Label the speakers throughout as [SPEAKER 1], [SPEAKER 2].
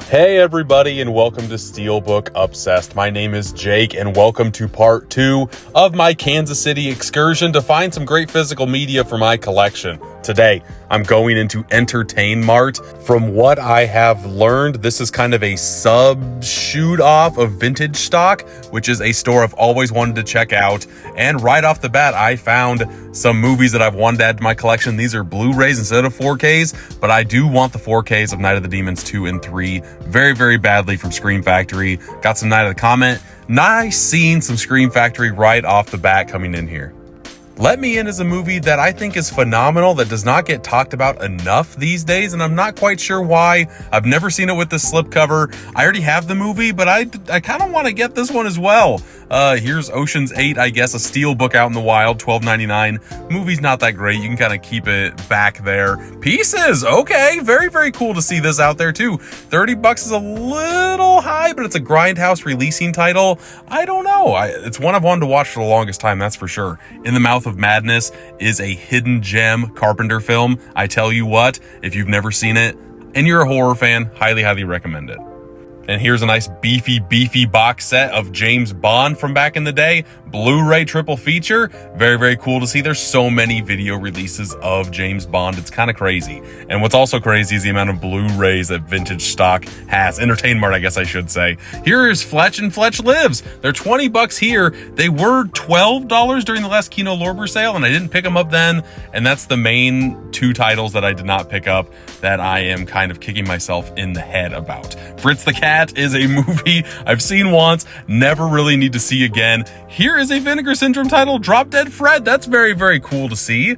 [SPEAKER 1] Hey everybody, and welcome to Steelbook Obsessed. My name is Jake, and welcome to part 2 of my Kansas City excursion to find some great physical media for my collection. Today, I'm going into Entertainmart. From what I have learned, this is kind of a sub-shoot off of Vintage Stock, which is a store I've always wanted to check out. And right off the bat, I found some movies that I've wanted to add to my collection. These are Blu-rays instead of 4Ks, but I do want the 4Ks of Night of the Demons 2 and 3 very, very badly from Scream Factory. Got some Night of the Comet. Nice seeing some Scream Factory right off the bat coming in here. Let Me In is a movie that I think is phenomenal, that does not get talked about enough these days, and I'm not quite sure why. I've never seen it with the slipcover. I already have the movie, but I kind of want to get this one as well. Here's Ocean's 8, I guess, a Steelbook out in the wild, $12.99. Movie's not that great. You can kind of keep it back there. Pieces, okay, very, very cool to see this out there too. $30 is a little high, but it's a Grindhouse releasing title. I don't know. It's one I've wanted to watch for the longest time, that's for sure. In the Mouth of Madness is a hidden gem Carpenter film. I tell you what, if you've never seen it and you're a horror fan, highly, highly recommend it. And here's a nice beefy box set of James Bond from back in the day. Blu-ray triple feature. Very, very cool to see. There's so many video releases of James Bond. It's kind of crazy. And what's also crazy is the amount of Blu-rays that Vintage Stock has. Entertainmart, I guess I should say. Here is Fletch and Fletch Lives. They're $20 here. They were $12 during the last Kino Lorber sale, and I didn't pick them up then. And that's the main two titles that I did not pick up that I am kind of kicking myself in the head about. Fritz the Cat is a movie I've seen once, never really need to see again. Here is a Vinegar Syndrome title, Drop Dead Fred. That's very, very cool to see.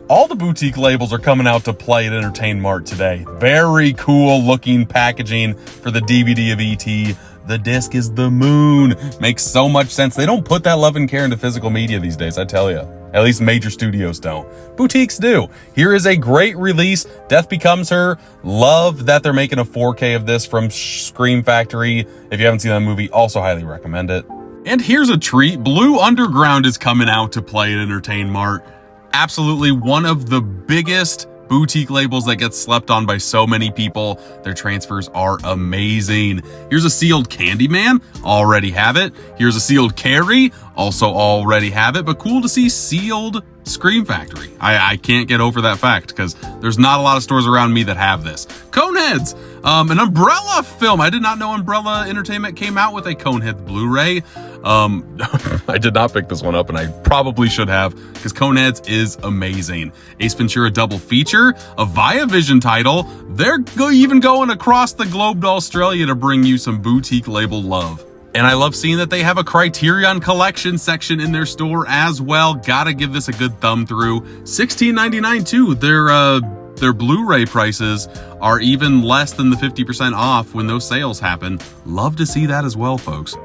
[SPEAKER 1] All the boutique labels are coming out to play at Entertainmart today. Very cool looking packaging for the DVD of E.T. The disc is the moon. Makes so much sense. They don't put that love and care into physical media these days, I tell you. At least major studios don't. Boutiques do. Here is a great release. Death Becomes Her. Love that they're making a 4K of this from Scream Factory. If you haven't seen that movie, also highly recommend it. And here's a treat. Blue Underground is coming out to play at Entertainmart. Absolutely one of the biggest boutique labels that gets slept on by so many people. Their transfers are amazing. Here's a sealed Candyman, already have it. Here's a sealed Carrie, also already have it, but cool to see sealed Scream Factory. I can't get over that fact because there's not a lot of stores around me that have this. Coneheads, an Umbrella film. I did not know Umbrella Entertainment came out with a Coneheads Blu-ray. I did not pick this one up, and I probably should have, because Coneheads is amazing. Ace Ventura double feature, a Viavision title. They're even going across the globe to Australia to bring you some boutique label love. And I love seeing that they have a Criterion Collection section in their store as well. Gotta give this a good thumb through. $16.99 too. Their Blu-ray prices are even less than the 50% off when those sales happen. Love to see that as well, folks.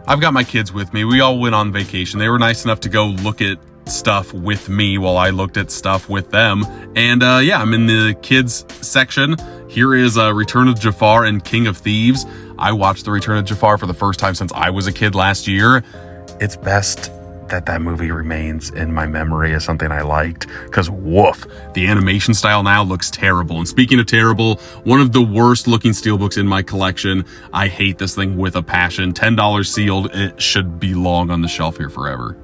[SPEAKER 1] I've got my kids with me. We all went on vacation. They were nice enough to go look at stuff with me while I looked at stuff with them. And yeah, I'm in the kids section. Here is Return of Jafar and King of Thieves. I watched The Return of Jafar for the first time since I was a kid last year. It's best that movie remains in my memory as something I liked, because woof, the animation style now looks terrible. And speaking of terrible, one of the worst looking steelbooks in my collection. I hate this thing with a passion. $10 sealed. It should be long on the shelf here forever.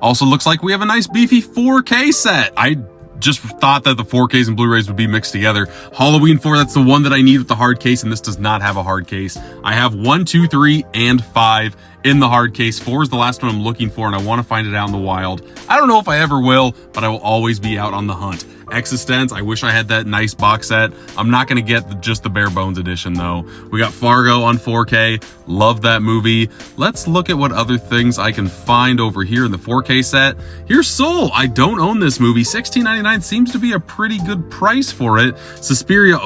[SPEAKER 1] Also looks like we have a nice beefy 4K set. I just thought that the 4Ks and Blu-rays would be mixed together. Halloween 4, that's the one that I need with the hard case, and this does not have a hard case. I have 1, 2, 3, and 5 in the hard case. 4 is the last one I'm looking for, and I want to find it out in the wild. I don't know if I ever will, but I will always be out on the hunt. Existence, I wish I had that nice box set. I'm not going to get just the bare bones edition though. We got Fargo on 4K. Love that movie. Let's look at what other things I can find over here in the 4K set. Here's Soul. I don't own this movie. $16.99 seems to be a pretty good price for it. Suspiria,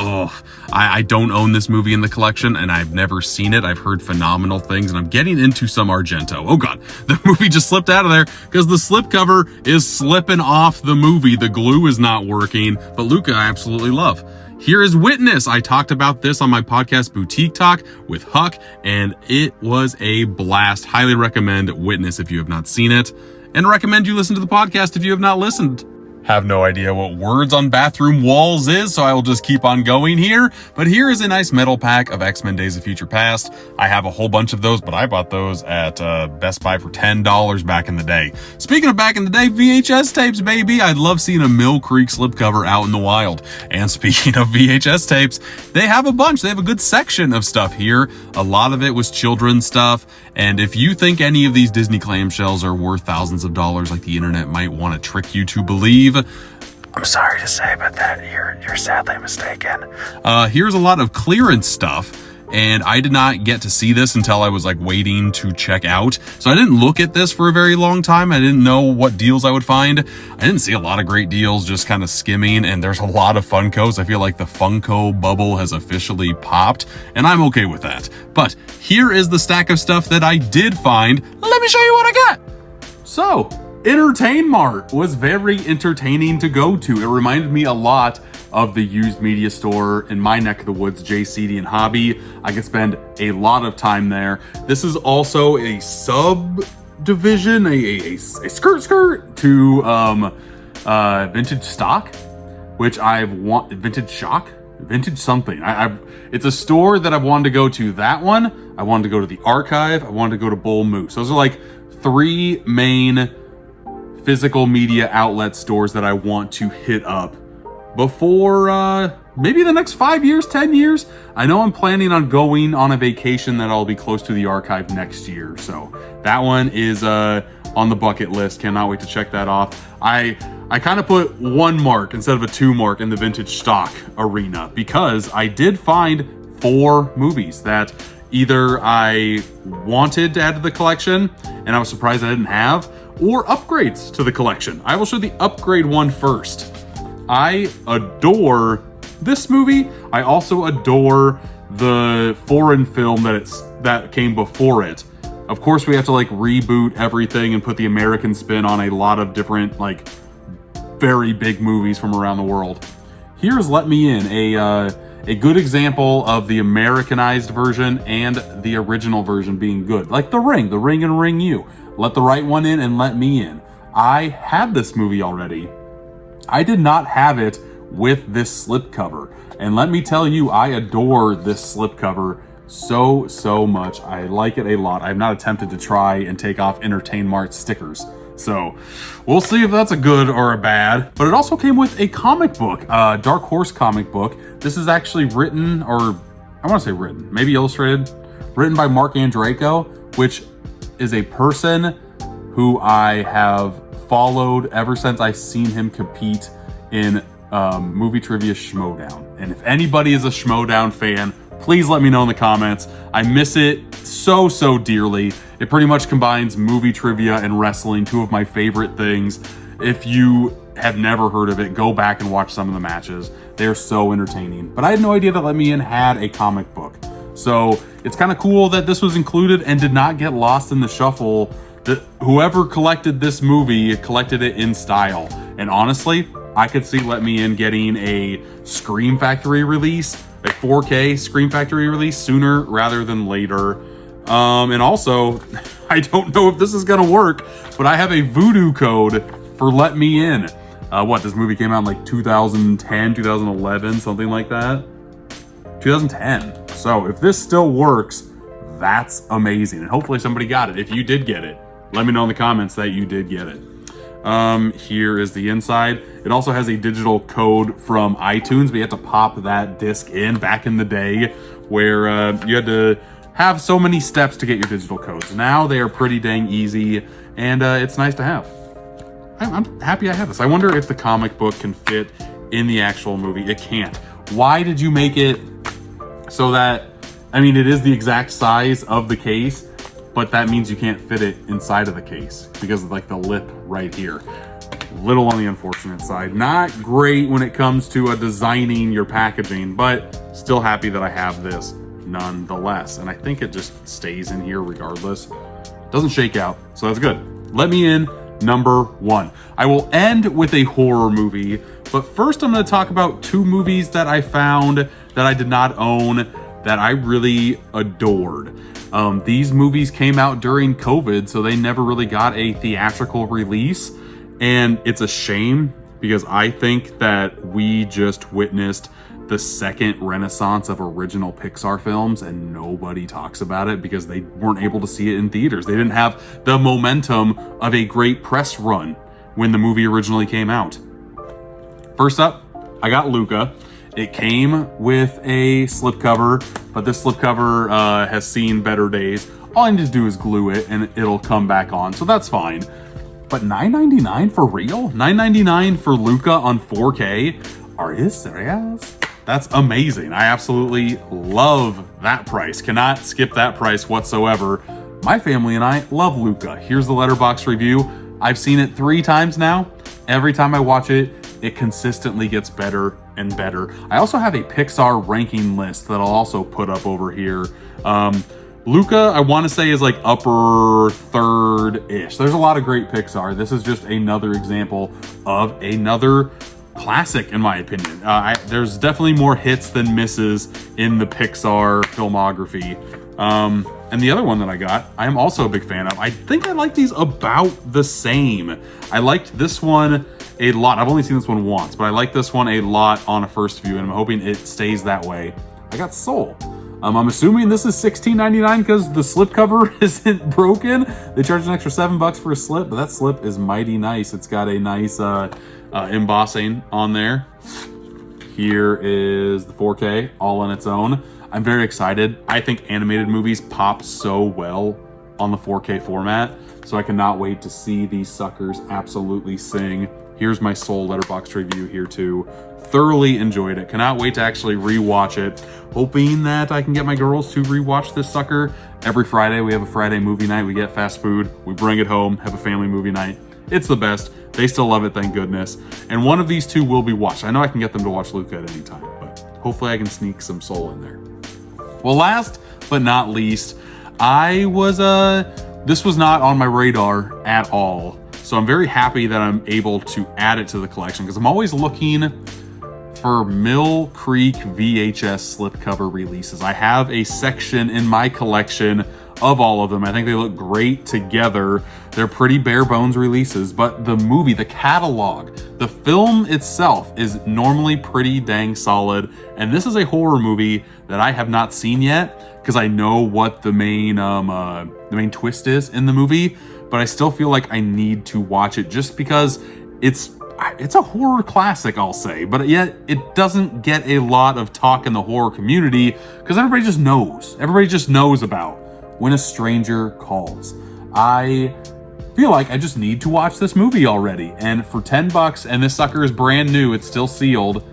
[SPEAKER 1] I don't own this movie in the collection, and I've never seen it. I've heard phenomenal things, and I'm getting into some Argento. Oh god, the movie just slipped out of there because the slipcover is slipping off the movie. The glue is not working, but Luca I absolutely love. Here is Witness. I talked about this on my podcast Boutique Talk with Huck, and it was a blast. Highly recommend Witness if you have not seen it, and recommend you listen to the podcast if you have not listened. Have no idea what words on bathroom walls is, so I will just keep on going here. But here is a nice metal pack of X-Men Days of Future Past. I have a whole bunch of those, but I bought those at Best Buy for $10 back in the day. Speaking of back in the day, VHS tapes, baby. I love seeing a Mill Creek slipcover out in the wild. And speaking of VHS tapes, they have a bunch. They have a good section of stuff here. A lot of it was children's stuff. And if you think any of these Disney clamshells are worth thousands of dollars like the internet might want to trick you to believe, I'm sorry to say, but that you're sadly mistaken. Here's a lot of clearance stuff, and I did not get to see this until I was like waiting to check out. So I didn't look at this for a very long time. I didn't know what deals I would find. I didn't see a lot of great deals, just kind of skimming, and there's a lot of Funkos. I feel like the Funko bubble has officially popped, and I'm okay with that. But here is the stack of stuff that I did find. Let me show you what I got. So, Entertainmart was very entertaining to go to. It reminded me a lot of the used media store in my neck of the woods, JCD and Hobby. I could spend a lot of time there. This is also a subdivision, a skirt to vintage stock, which vintage something. It's a store that I've wanted to go to. That one, I wanted to go to the archive. I wanted to go to Bull Moose. Those are like three main physical media outlet stores that I want to hit up before maybe the next 5 years, 10 years. I know I'm planning on going on a vacation that I'll be close to the archive next year. So that one is on the bucket list. Cannot wait to check that off. I kind of put 1 mark instead of a 2 mark in the vintage stock arena because I did find 4 movies that either I wanted to add to the collection and I was surprised I didn't have, or upgrades to the collection. I will show the upgrade one first. I adore this movie. I also adore the foreign film that came before it. Of course, we have to like reboot everything and put the American spin on a lot of different like very big movies from around the world. Here's Let Me In, a good example of the Americanized version and the original version being good. Like The Ring and Ring You. Let the Right One In and Let Me In. I had this movie already. I did not have it with this slipcover. And let me tell you, I adore this slipcover so much. I like it a lot. I've not attempted to try and take off Entertainmart stickers. So we'll see if that's a good or a bad. But it also came with a comic book, Dark Horse comic book. This is actually written, or I want to say written, maybe illustrated, written by Mark Andreyko, which is a person who I have followed ever since I've seen him compete in Movie Trivia Schmodown. And if anybody is a Schmodown fan, please let me know in the comments. I miss it so dearly. It pretty much combines movie trivia and wrestling, 2 of my favorite things. If you have never heard of it, go back and watch some of the matches. They're so entertaining. But I had no idea that Let Me In had a comic book. So it's kind of cool that this was included and did not get lost in the shuffle. Whoever collected this movie collected it in style. And honestly, I could see Let Me In getting a Scream Factory release, a 4K Scream Factory release sooner rather than later. And also, I don't know if this is gonna work, but I have a voodoo code for Let Me In. This movie came out in like 2010, 2011, something like that. 2010. So if this still works, that's amazing. And hopefully somebody got it. If you did get it, let me know in the comments that you did get it. Here is the inside. It also has a digital code from iTunes, but you have to pop that disc in back in the day where you had to have so many steps to get your digital codes. Now they are pretty dang easy, and it's nice to have. I'm happy I have this. I wonder if the comic book can fit in the actual movie. It can't. Why did you make it so that, I mean, it is the exact size of the case, but that means you can't fit it inside of the case because of like the lip right here. Little on the unfortunate side. Not great when it comes to designing your packaging, but still happy that I have this nonetheless. And I think it just stays in here regardless. Doesn't shake out, so that's good. Let Me In, number 1. I will end with a horror movie, but first I'm going to talk about 2 movies that I found that I did not own that I really adored. These movies came out during COVID, so they never really got a theatrical release, and it's a shame. because I think that we just witnessed the second renaissance of original Pixar films, and nobody talks about it because they weren't able to see it in theaters. They didn't have the momentum of a great press run when the movie originally came out. First up, I got Luca. It came with a slipcover, but this slipcover has seen better days. All I need to do is glue it and it'll come back on, so that's fine. But $9.99 for real? $9.99 for Luca on 4K? Are you serious? That's amazing. I absolutely love that price. Cannot skip that price whatsoever. My family and I love Luca. Here's the Letterboxd review. I've seen it 3 times now. Every time I watch it, it consistently gets better and better. I also have a Pixar ranking list that I'll also put up over here. Luca, I want to say, is like upper third-ish. There's a lot of great Pixar. This is just another example of another classic, in my opinion. There's definitely more hits than misses in the Pixar filmography. And the other one that I got, I am also a big fan of. I think I like these about the same. I liked this one a lot. I've only seen this one once, but I like this one a lot on a first view, and I'm hoping it stays that way. I got Soul. I'm assuming this is $16.99 because the slipcover isn't broken. They charge an extra $7 for a slip, but that slip is mighty nice. It's got a nice embossing on there. Here is the 4K all on its own. I'm very excited. I think animated movies pop so well on the 4K format, so I cannot wait to see these suckers absolutely sing. Here's my Soul Letterboxd review here too. Thoroughly enjoyed it. Cannot wait to actually rewatch it. Hoping that I can get my girls to rewatch this sucker. Every Friday we have a Friday movie night. We get fast food, we bring it home, have a family movie night. It's the best. They still love it, thank goodness. And one of these two will be watched. I know I can get them to watch Luca at any time, but hopefully I can sneak some Soul in there. Well, last but not least, this was not on my radar at all. So I'm very happy that I'm able to add it to the collection because I'm always looking for Mill Creek VHS slipcover releases. I have a section in my collection of all of them. I think they look great together. They're pretty bare bones releases, but the movie, the catalog, the film itself is normally pretty dang solid. And this is a horror movie that I have not seen yet because I know what the main twist is in the movie, but I still feel like I need to watch it just because it's a horror classic, I'll say, but yet it doesn't get a lot of talk in the horror community because everybody just knows. Everybody just knows about When a Stranger Calls. I feel like I just need to watch this movie already, and for $10, and this sucker is brand new, it's still sealed.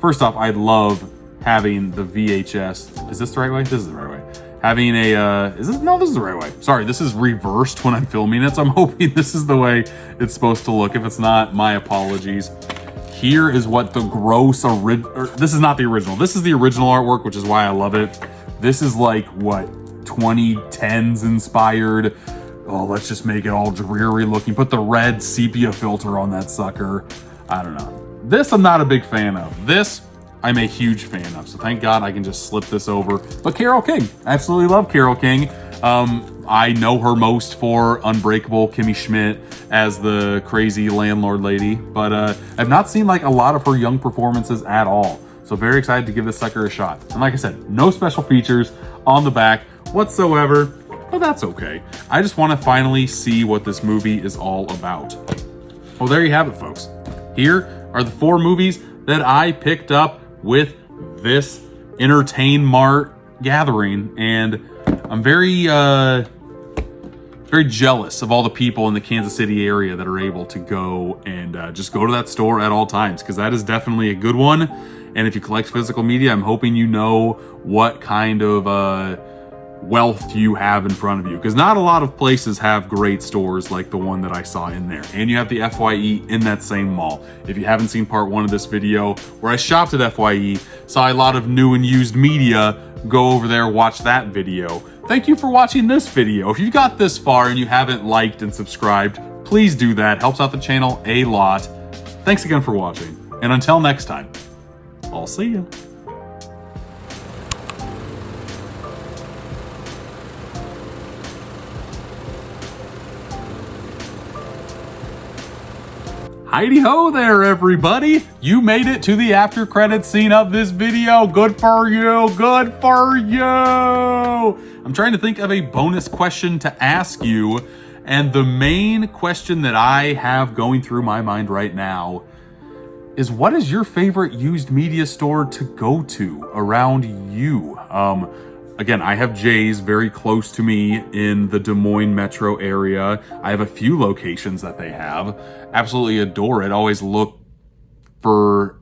[SPEAKER 1] First off, I love having the VHS. Is this the right way? This is the right way. Having a, this is the right way. Sorry, this is reversed when I'm filming it, so I'm hoping this is the way it's supposed to look. If it's not, my apologies. Here is what the gross, this is not the original. This is the original artwork, which is why I love it. This is like, what, 2010s inspired. Oh, let's just make it all dreary looking. Put the red sepia filter on that sucker. I don't know. This I'm not a big fan of. This I'm a huge fan of, so thank God I can just slip this over. But Carole King, I absolutely love Carole King. I know her most for Unbreakable Kimmy Schmidt as the crazy landlord lady, but I've not seen like a lot of her young performances at all. So very excited to give this sucker a shot. And like I said, no special features on the back whatsoever, but that's okay. I just want to finally see what this movie is all about. Well, there you have it, folks. Here are the 4 movies that I picked up with this Entertainmart gathering, and I'm very jealous of all the people in the Kansas City area that are able to go and just go to that store at all times, because that is definitely a good one. And if you collect physical media, I'm hoping you know what kind of wealth you have in front of you, because not a lot of places have great stores like the one that I saw in there. And you have the FYE in that same mall. If you haven't seen part 1 of this video where I shopped at FYE, saw a lot of new and used media, go over there, watch that video. Thank you for watching this video. If you got this far and you haven't liked and subscribed, please do that. Helps out the channel a lot. Thanks again for watching, and until next time, I'll see you. Heidi ho there, everybody. You made it to the after credits scene of this video. Good for you, good for you. I'm trying to think of a bonus question to ask you, and the main question that I have going through my mind right now is, what is your favorite used media store to go to around you? Again, I have Jay's very close to me in the Des Moines metro area. I have a few locations that they have. Absolutely adore it. Always look for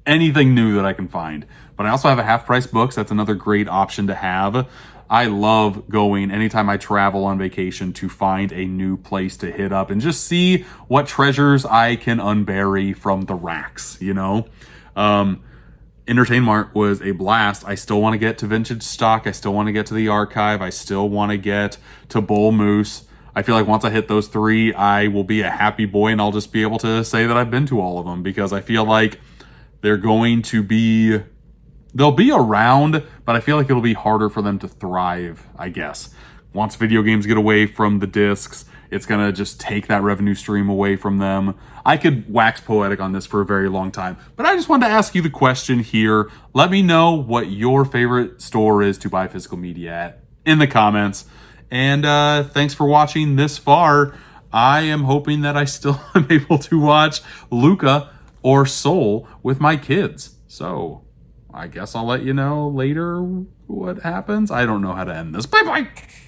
[SPEAKER 1] anything new that I can find. But I also have a Half Price Books. That's another great option to have. I love going anytime I travel on vacation to find a new place to hit up and just see what treasures I can unbury from the racks, you know? Entertainmart was a blast. I still want to get to vintage stock. I still want to get to the archive. I still want to get to Bull Moose. I feel like once I hit those three, I will be a happy boy and I'll just be able to say that I've been to all of them, because I feel like they'll be around, but I feel like it'll be harder for them to thrive, I guess. Once video games get away from the discs, it's going to just take that revenue stream away from them. I could wax poetic on this for a very long time, but I just wanted to ask you the question here. Let me know what your favorite store is to buy physical media at in the comments. And thanks for watching this far. I am hoping that I still am able to watch Luca or Soul with my kids. So I guess I'll let you know later what happens. I don't know how to end this. Bye-bye.